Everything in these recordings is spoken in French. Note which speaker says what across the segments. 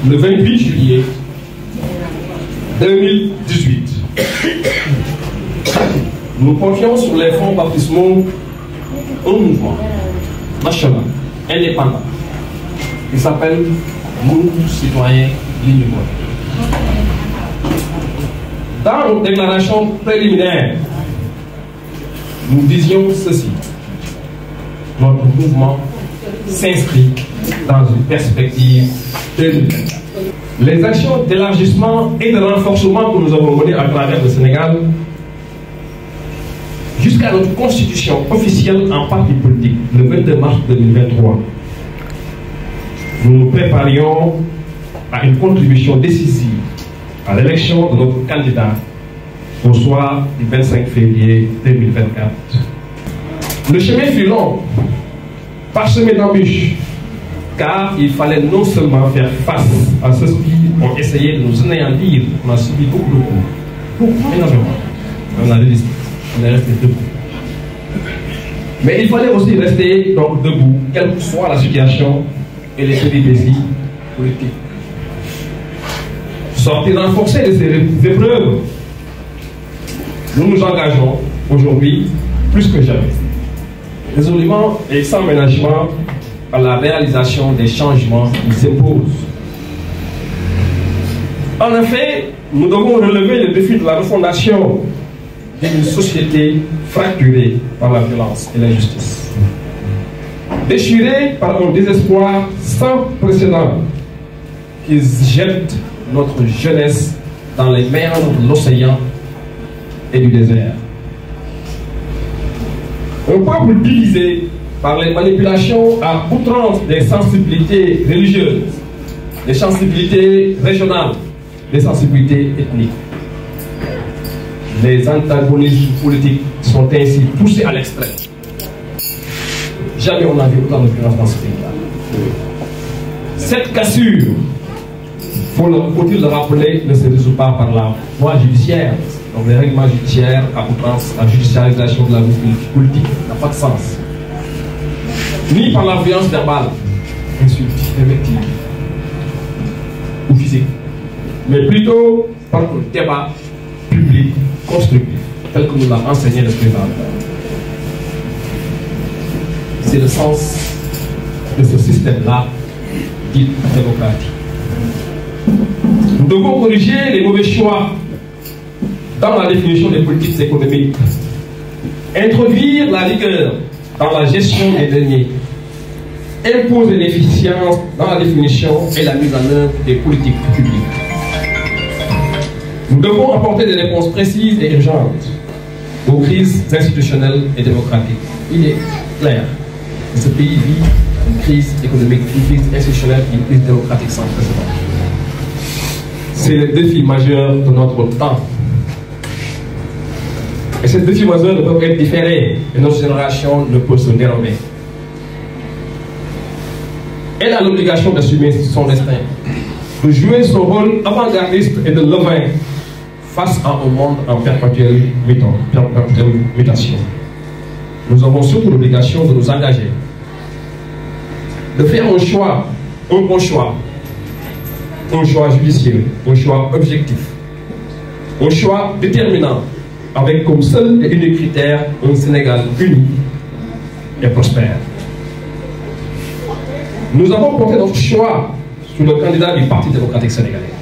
Speaker 1: le 28 juillet 2018, nous portions sur les fonds baptismaux un mouvement national indépendant qui s'appelle Nous Citoyens Ligne. Dans nos déclarations préliminaires, nous disions ceci: notre mouvement s'inscrit dans une perspective 2024. Les actions d'élargissement et de renforcement que nous avons menées à travers le Sénégal, jusqu'à notre constitution officielle en parti politique, le 22 mars 2023, nous nous préparions à une contribution décisive à l'élection de notre candidat au soir du 25 février 2024. Le chemin fut long, parsemé d'embûches, car il fallait non seulement faire face à ceux qui ont essayé de nous anéantir. On a subi beaucoup de coups, énormément. On a résisté, on est resté debout. Mais il fallait aussi rester donc debout, quelle que soit la situation et les péripéties politiques. Sortir renforcé de ces épreuves, nous nous engageons aujourd'hui plus que jamais, résolument et sans ménagement, à la réalisation des changements qui s'imposent. En effet, nous devons relever le défi de la refondation d'une société fracturée par la violence et l'injustice, déchirée par un désespoir sans précédent qui jette notre jeunesse dans les méandres de l'océan et du désert. Un peuple divisé par les manipulations à outrance des sensibilités religieuses, des sensibilités régionales, des sensibilités ethniques. Les antagonismes politiques sont ainsi poussés à l'extrême. Jamais on n'a vu autant de violence dans ce pays-là. Cette cassure, faut-il le rappeler, ne se résout pas par la voie judiciaire. Donc les règlements judiciaires à outrance, la judiciarisation de la vie politique n'a pas de sens. Ni par la violence verbale, insulte, invective ou physique, mais plutôt par le débat public constructif, tel que nous l'a enseigné le président. C'est le sens de ce système-là, dit démocratique. Nous devons corriger les mauvais choix dans la définition des politiques économiques, introduire la rigueur dans la gestion des deniers, imposer l'efficience dans la définition et la mise en œuvre des politiques publiques. Nous devons apporter des réponses précises et urgentes aux crises institutionnelles et démocratiques. Il est clair que ce pays vit une crise économique, une crise institutionnelle et une crise démocratique sans précédent. C'est le défi majeur de notre temps. Et ces défis majeurs ne peuvent être différés et notre génération ne peut se dérober. Elle a l'obligation d'assumer son destin, de jouer son rôle avant-gardiste et de levain face à un monde en perpétuelle mutation. Nous avons surtout l'obligation de nous engager, de faire un choix, un bon choix, un choix judicieux, un choix objectif, un choix déterminant, avec comme seul et unique critère un Sénégal uni et prospère. Nous avons porté notre choix sur le candidat du Parti démocratique sénégalais,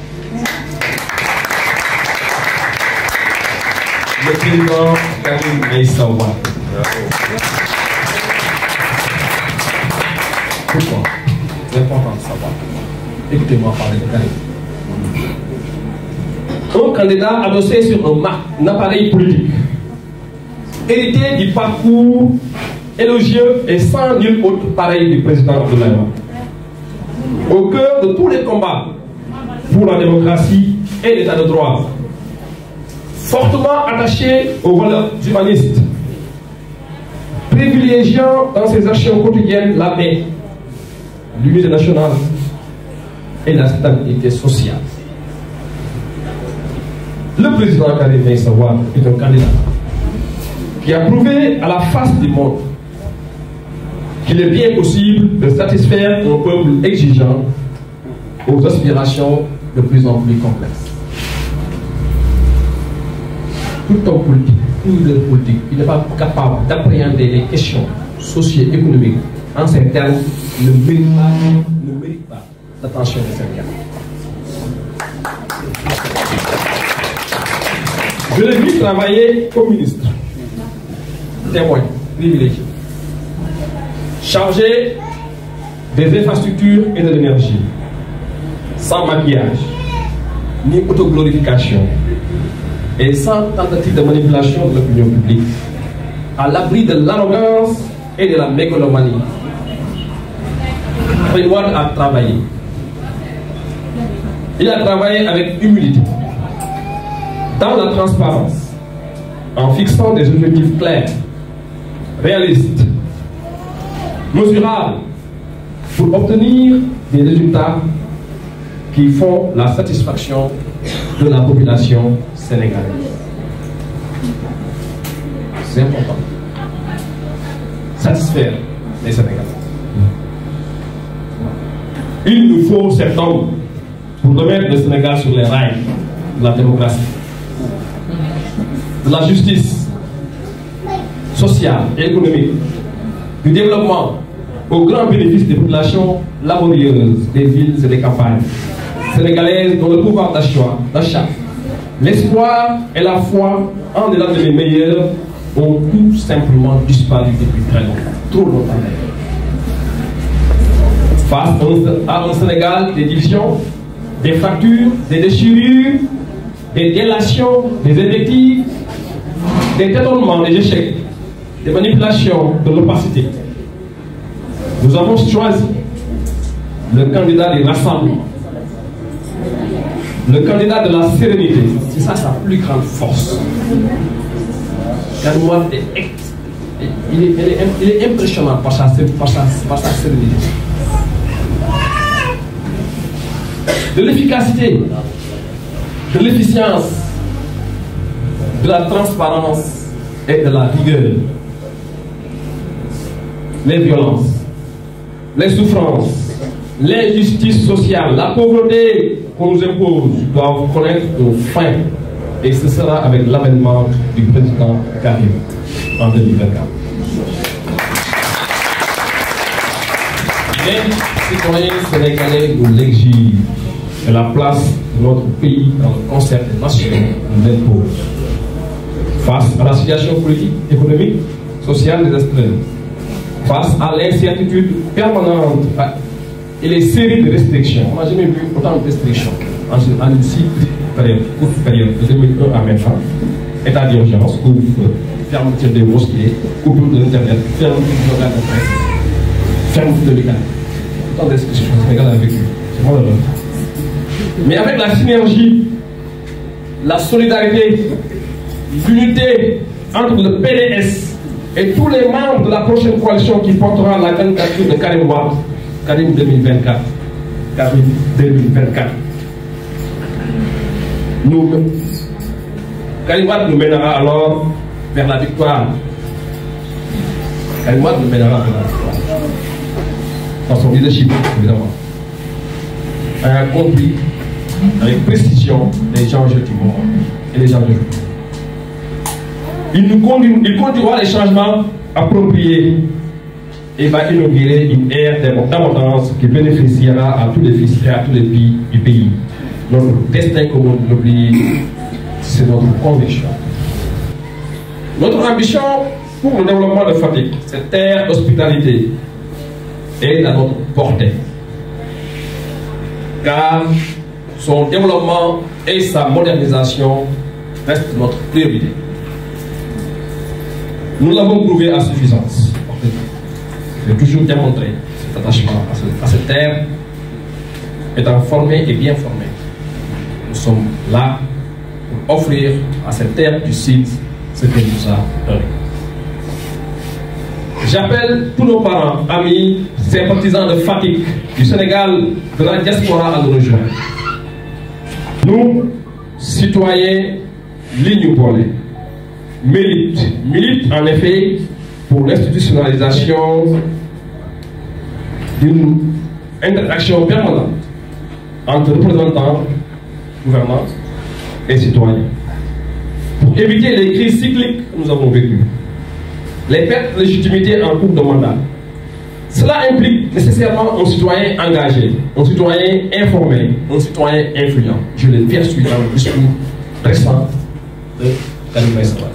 Speaker 1: le président Karim Meïssa Wade. Pourquoi? C'est important de savoir. Écoutez-moi parler de Karim. Un candidat adossé sur un appareil politique, hérité du parcours élogieux et sans nul autre pareil du président de la République. Au cœur de tous les combats pour la démocratie et l'état de droit, fortement attaché aux valeurs humanistes, privilégiant dans ses actions quotidiennes la paix, l'unité nationale et la stabilité sociale. Le président Karim Meïssa Wade est un candidat qui a prouvé à la face du monde qu'il est bien possible de satisfaire un peuple exigeant aux aspirations de plus en plus complexes. Tout homme politique, tout leader politique, il n'est pas capable d'appréhender les questions socio-économiques en ces termes ne mérite pas l'attention des Sénégalais. Je l'ai vu travailler comme ministre, témoin, privilégié, chargé des infrastructures et de l'énergie, sans maquillage, ni autoglorification, et sans tentative de manipulation de l'opinion publique, à l'abri de l'arrogance et de la mégalomanie. Prévoit à travailler. Il a travaillé avec humilité, dans la transparence, en fixant des objectifs clairs, réalistes, mesurables, pour obtenir des résultats qui font la satisfaction de la population sénégalaise. C'est important. Satisfaire les Sénégalais. Il nous faut cet homme pour remettre le Sénégal sur les rails de la démocratie, de la justice sociale et économique, du développement au grand bénéfice des populations laborieuses des villes et des campagnes sénégalaises dont le pouvoir d'achat, l'espoir et la foi en des lendemains meilleurs ont tout simplement disparu depuis très longtemps, trop longtemps. Face à un Sénégal des divisions, des fractures, des déchirures, des délations, des invectives, des détournements, des échecs, des manipulations, de l'opacité. Nous avons choisi le candidat du rassemblement, le candidat de la sérénité. C'est ça sa plus grande force. Karim Wade il est impressionnant par sa sérénité. De l'efficacité, de l'efficience, de la transparence et de la rigueur. Les violences, les souffrances, l'injustice sociale, la pauvreté qu'on nous impose doivent connaître nos fins. Et ce sera avec l'avènement du président Karim en 2024. Les citoyens sénégalais nous l'exigent et la place de notre pays dans le concert des nations nous l'impose. Face à la situation politique, économique, sociale des extrêmes, face à l'incertitude permanente et les séries de restrictions, on n'a jamais vu autant de restrictions en une si courte période de 2001 à maintenant. État d'urgence, couvre-feu, fermeture des mosquées, coupure de l'internet, fermeture du organe de presse, fermeture de l'école. Autant de restrictions que le Sénégal a vécu. C'est malheureux. Mais avec la synergie, la solidarité, l'unité entre le PDS et tous les membres de la prochaine coalition qui portera la candidature de Karim Wade, Karim 2024, Karim 2024. Karim Wade nous mènera alors vers la victoire. Karim Wade nous mènera vers la victoire. Dans son leadership, évidemment. A compris avec précision les enjeux du monde et les enjeux du monde. Il conduira les changements appropriés et va inaugurer une ère d'abondance qui bénéficiera à tous les fils et à tous les pays du pays. Notre destin commun de l'oublier, c'est notre conviction. Notre ambition pour le développement de Fatick, cette terre d'hospitalité, est à notre portée. Car son développement et sa modernisation restent notre priorité. Nous l'avons prouvé à suffisance. J'ai toujours démontré cet attachement à cette terre, étant formé et bien formé. Nous sommes là pour offrir à cette terre du Sud ce qu'elle nous a donné. J'appelle tous nos parents, amis, sympathisants de Fatick, du Sénégal, de la diaspora à nous rejoindre. Nous, citoyens Lignoupolais, militent en effet pour l'institutionnalisation d'une interaction permanente entre représentants, gouvernants et citoyens. Pour éviter les crises cycliques que nous avons vécues, les pertes de légitimité en cours de mandat. Cela implique nécessairement un citoyen engagé, un citoyen informé, un citoyen influent. Je l'ai perçu dans le discours récent de Karim Meïssa Wade.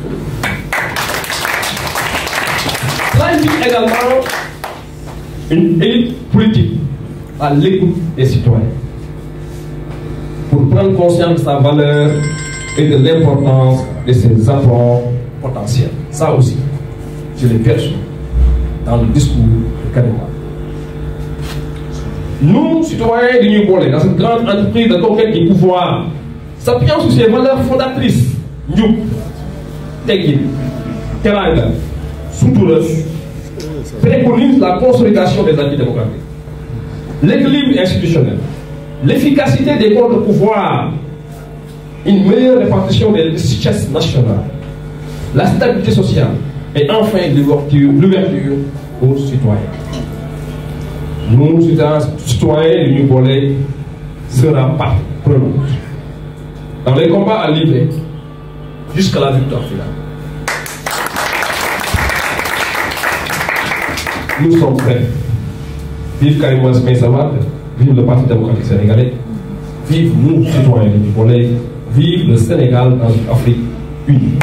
Speaker 1: Cela implique également une élite politique à l'écoute des citoyens pour prendre conscience de sa valeur et de l'importance de ses apports potentiels. Ça aussi, je l'ai perçu dans le discours de Karim Wade. Nous, citoyens de New Bolé, dans cette grande entreprise de conquête du pouvoir, s'appuyant sur ses valeurs fondatrices, New, Teguin, Teranga, Soutoureuf, préconise la consolidation des acquis démocratiques, l'équilibre institutionnel, l'efficacité des comptes de pouvoir, une meilleure répartition des richesses nationales, la stabilité sociale et enfin l'ouverture aux citoyens. Nous, citoyens du New Bolé, sera partie prenante dans les combats à livrer jusqu'à la victoire finale. Nous sommes prêts. Vive Karim Meïssa Wade, vive le Parti démocratique sénégalais, vive nous, citoyens du New Bolé, vive le Sénégal dans une Afrique unie.